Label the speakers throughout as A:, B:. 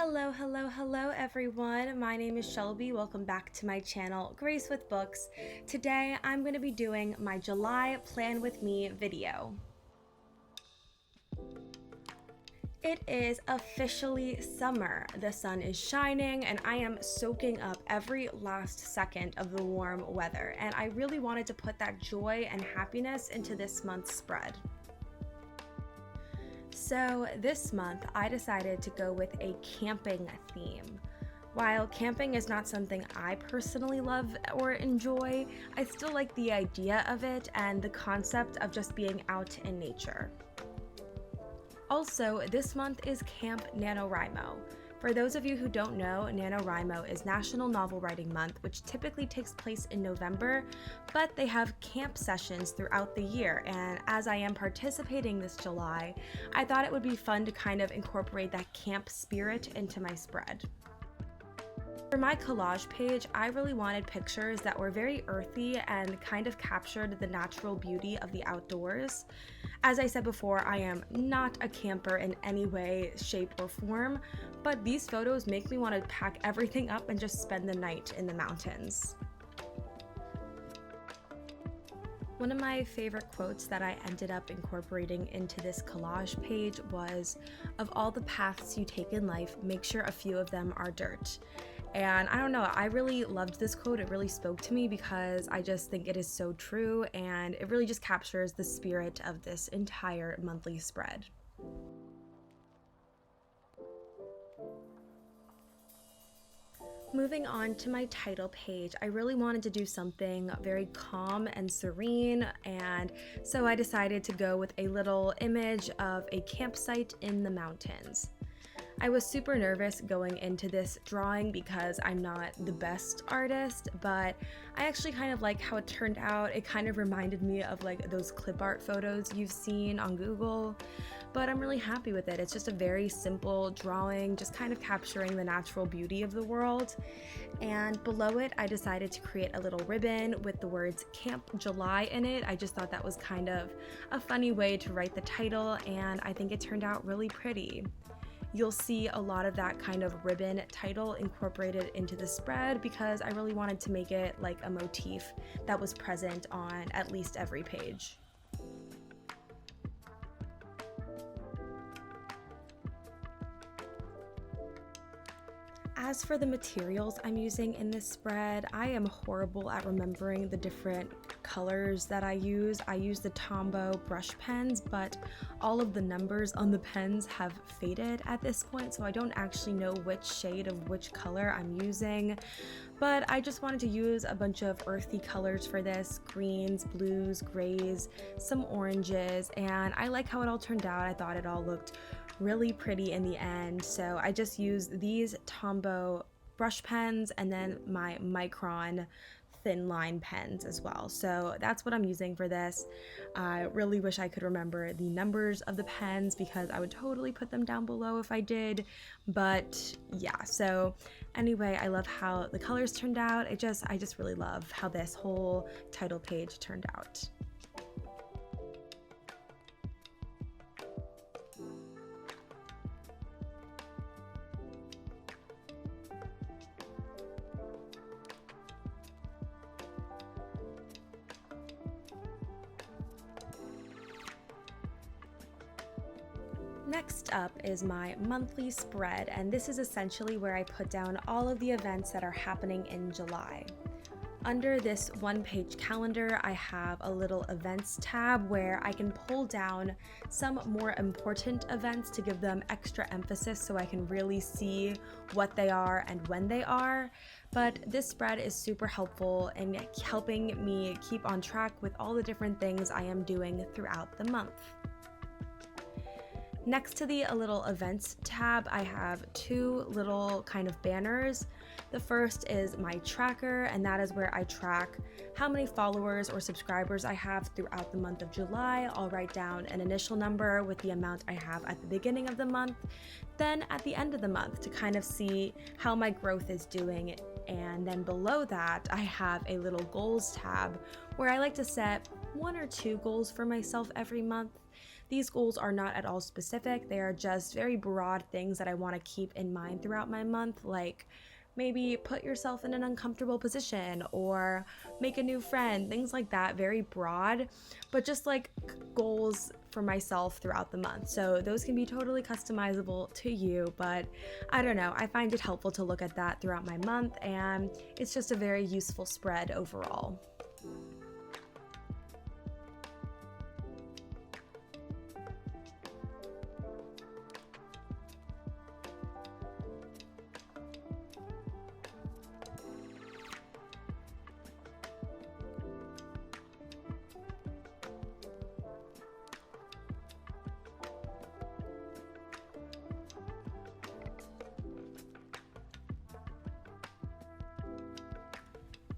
A: Hello everyone. My name is Shelby. Welcome back to my channel, Grace with Books. Today I'm going to be doing my July Plan With Me video. It is officially summer. The sun is shining and I am soaking up every last second of the warm weather, and I really wanted to put that joy and happiness into this month's spread. So this month I decided to go with a camping theme. While camping is not something I personally love or enjoy, I still like the idea of it and the concept of just being out in nature. Also, this month is Camp NaNoWriMo. For those of you who don't know, NaNoWriMo is National Novel Writing Month, which typically takes place in November, but they have camp sessions throughout the year, and as I am participating this July, I thought it would be fun to kind of incorporate that camp spirit into my spread. For my collage page, I really wanted pictures that were very earthy and kind of captured the natural beauty of the outdoors. As I said before, I am not a camper in any way, shape, or form, but these photos make me want to pack everything up and just spend the night in the mountains. One of my favorite quotes that I ended up incorporating into this collage page was, "Of all the paths you take in life, make sure a few of them are dirt." And I don't know, I really loved this quote. It really spoke to me because I just think it is so true, and it really just captures the spirit of this entire monthly spread. Moving on to my title page, I really wanted to do something very calm and serene, and so I decided to go with a little image of a campsite in the mountains. I was super nervous going into this drawing because I'm not the best artist, but I actually kind of like how it turned out. It kind of reminded me of like those clip art photos you've seen on Google, but I'm really happy with it. It's just a very simple drawing, just kind of capturing the natural beauty of the world. And below it, I decided to create a little ribbon with the words Camp July in it. I just thought that was kind of a funny way to write the title, and I think it turned out really pretty. You'll see a lot of that kind of ribbon title incorporated into the spread because I really wanted to make it like a motif that was present on at least every page. As for the materials I'm using in this spread, I am horrible at remembering the different colors that I use. I use the Tombow brush pens, but all of the numbers on the pens have faded at this point, so I don't actually know which shade of which color I'm using. But I just wanted to use a bunch of earthy colors for this: greens, blues, grays, some oranges, and I like how it all turned out. I thought it all looked really pretty in the end, so I just used these Tombow brush pens and then my Micron thin line pens as well. So that's what I'm using for this. I really wish I could remember the numbers of the pens because I would totally put them down below if I did, but yeah. So anyway, I love how the colors turned out. I just really love how this whole title page turned out. Next up is my monthly spread, and this is essentially where I put down all of the events that are happening in July. Under this one-page calendar, I have a little events tab where I can pull down some more important events to give them extra emphasis so I can really see what they are and when they are. But this spread is super helpful in helping me keep on track with all the different things I am doing throughout the month. Next to the little events tab, I have two little kind of banners. The first is my tracker, and that is where I track how many followers or subscribers I have throughout the month of July. I'll write down an initial number with the amount I have at the beginning of the month, then at the end of the month to kind of see how my growth is doing. And then below that, I have a little goals tab where I like to set 1 or 2 goals for myself every month. These goals are not at all specific. They are just very broad things that I want to keep in mind throughout my month, like maybe put yourself in an uncomfortable position or make a new friend, things like that, very broad, but just like goals for myself throughout the month. So those can be totally customizable to you, but I don't know, I find it helpful to look at that throughout my month, and it's just a very useful spread overall.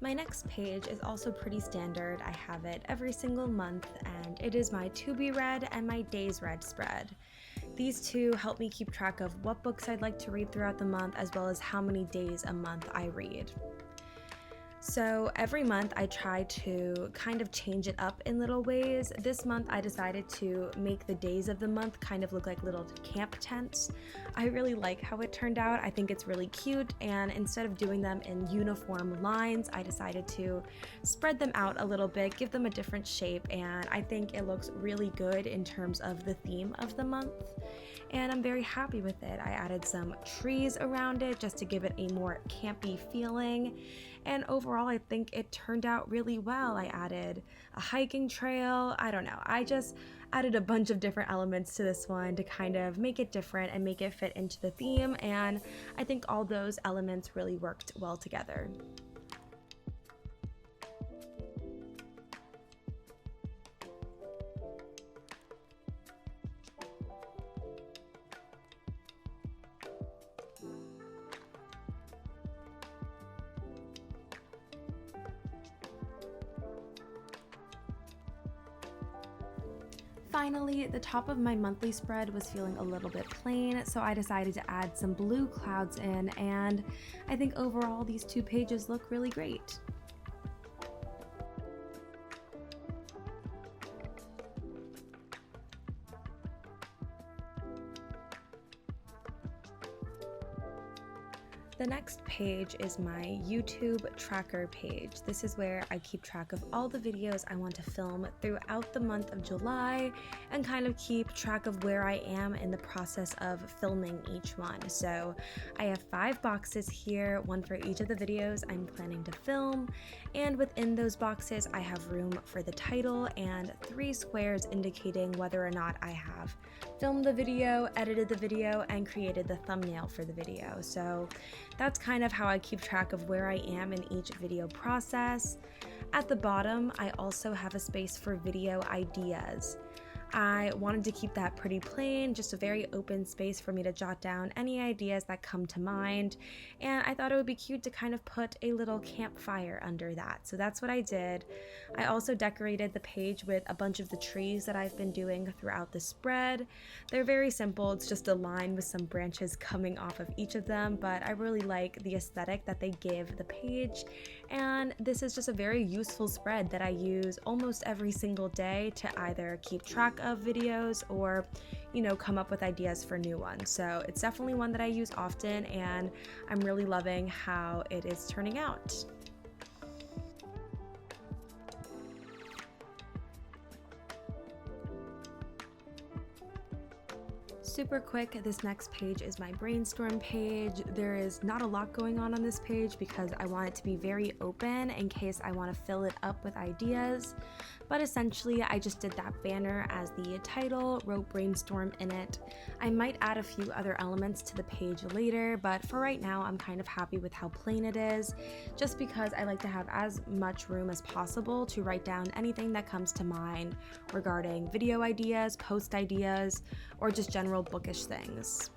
A: My next page is also pretty standard. I have it every single month, and it is my to be read and my days read spread. These two help me keep track of what books I'd like to read throughout the month, as well as how many days a month I read. So every month I try to kind of change it up in little ways. This month I decided to make the days of the month kind of look like little camp tents. I really like how it turned out. I think it's really cute, and instead of doing them in uniform lines, I decided to spread them out a little bit, give them a different shape, and I think it looks really good in terms of the theme of the month. And I'm very happy with it. I added some trees around it just to give it a more campy feeling. And overall, I think it turned out really well. I added a hiking trail. I don't know. I just added a bunch of different elements to this one to kind of make it different and make it fit into the theme. And I think all those elements really worked well together. Finally, the top of my monthly spread was feeling a little bit plain, so I decided to add some blue clouds in, and I think overall these two pages look really great. The next page is my YouTube tracker page. This is where I keep track of all the videos I want to film throughout the month of July and kind of keep track of where I am in the process of filming each one. So I have 5 boxes here, one for each of the videos I'm planning to film, and within those boxes I have room for the title and 3 squares indicating whether or not I have filmed the video, edited the video, and created the thumbnail for the video. So that's kind of how I keep track of where I am in each video process. At the bottom, I also have a space for video ideas. I wanted to keep that pretty plain, just a very open space for me to jot down any ideas that come to mind, and I thought it would be cute to kind of put a little campfire under that, so that's what I did. I also decorated the page with a bunch of the trees that I've been doing throughout the spread. They're very simple, it's just a line with some branches coming off of each of them, but I really like the aesthetic that they give the page, and this is just a very useful spread that I use almost every single day to either keep track of videos or, come up with ideas for new ones. So it's definitely one that I use often, and I'm really loving how it is turning out. Super quick, this next page is my brainstorm page. There is not a lot going on this page because I want it to be very open in case I want to fill it up with ideas. But essentially, I just did that banner as the title, wrote brainstorm in it. I might add a few other elements to the page later, but for right now, I'm kind of happy with how plain it is, just because I like to have as much room as possible to write down anything that comes to mind regarding video ideas, post ideas, or just general bookish things.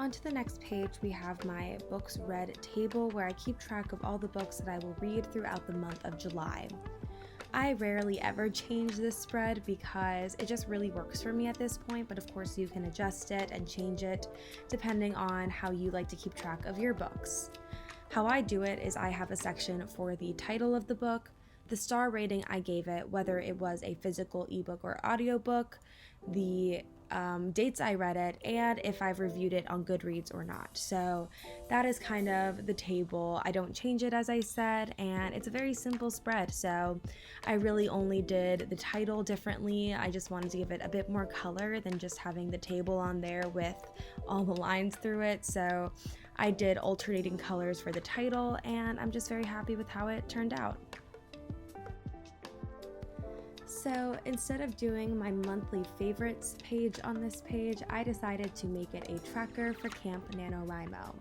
A: Onto the next page, we have my books read table where I keep track of all the books that I will read throughout the month of July. I rarely ever change this spread because it just really works for me at this point, but of course you can adjust it and change it depending on how you like to keep track of your books. How I do it is I have a section for the title of the book, the star rating I gave it, whether it was a physical ebook or audiobook, the dates I read it, and if I've reviewed it on Goodreads or not. So that is kind of the table. I don't change it, as I said, and it's a very simple spread. So I really only did the title differently. I just wanted to give it a bit more color than just having the table on there with all the lines through it. So I did alternating colors for the title, and I'm just very happy with how it turned out. So instead of doing my monthly favorites page on this page, I decided to make it a tracker for Camp NaNoWriMo.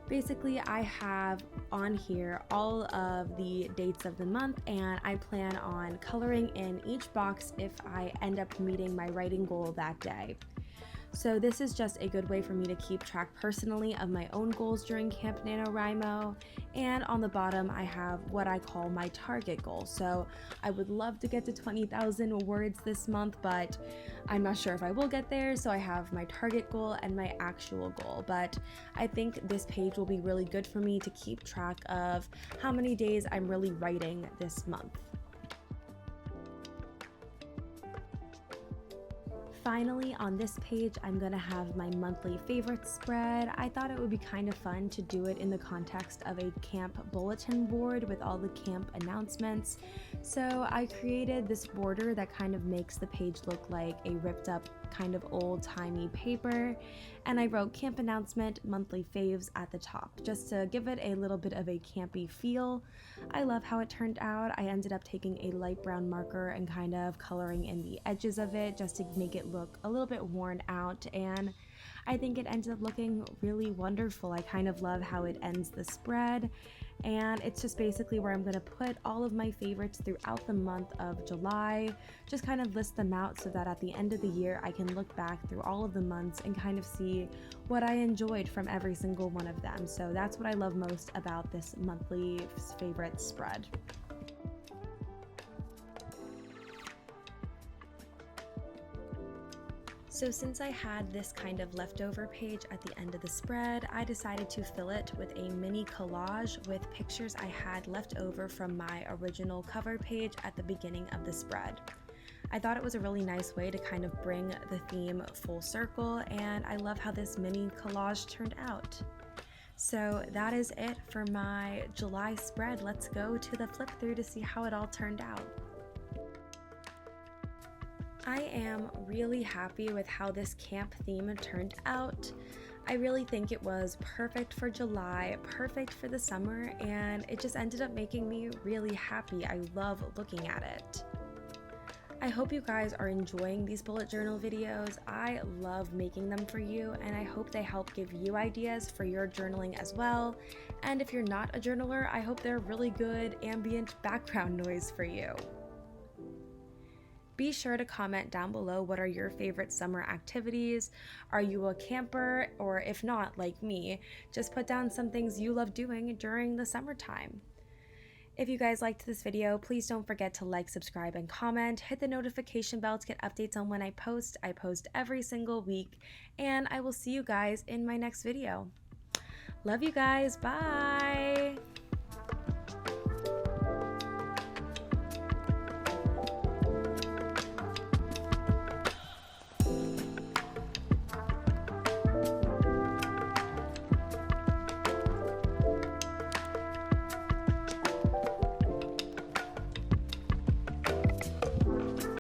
A: Basically, I have on here all of the dates of the month, and I plan on coloring in each box if I end up meeting my writing goal that day. So this is just a good way for me to keep track personally of my own goals during Camp NaNoWriMo. And on the bottom, I have what I call my target goal. So I would love to get to 20,000 words this month, but I'm not sure if I will get there. So I have my target goal and my actual goal. But I think this page will be really good for me to keep track of how many days I'm really writing this month. Finally, on this page, I'm gonna have my monthly favorites spread. I thought it would be kind of fun to do it in the context of a camp bulletin board with all the camp announcements. So I created this border that kind of makes the page look like a ripped up kind of old-timey paper, and I wrote camp announcement monthly faves at the top just to give it a little bit of a campy feel. I love how it turned out. I ended up taking a light brown marker and kind of coloring in the edges of it just to make it look a little bit worn out, and I think it ended up looking really wonderful. I kind of love how it ends the spread, and it's just basically where I'm going to put all of my favorites throughout the month of July, just kind of list them out so that at the end of the year I can look back through all of the months and kind of see what I enjoyed from every single one of them. So that's what I love most about this monthly favorite spread. So since I had this kind of leftover page at the end of the spread, I decided to fill it with a mini collage with pictures I had left over from my original cover page at the beginning of the spread. I thought it was a really nice way to kind of bring the theme full circle, and I love how this mini collage turned out. So that is it for my July spread. Let's go to the flip through to see how it all turned out. I am really happy with how this camp theme turned out. I really think it was perfect for July, perfect for the summer, and it just ended up making me really happy. I love looking at it. I hope you guys are enjoying these bullet journal videos. I love making them for you, and I hope they help give you ideas for your journaling as well. And if you're not a journaler, I hope they're really good ambient background noise for you. Be sure to comment down below what are your favorite summer activities. Are you a camper? Or if not, like me, just put down some things you love doing during the summertime. If you guys liked this video, please don't forget to like, subscribe, and comment. Hit the notification bell to get updates on when I post. I post every single week, and I will see you guys in my next video. Love you guys. Bye!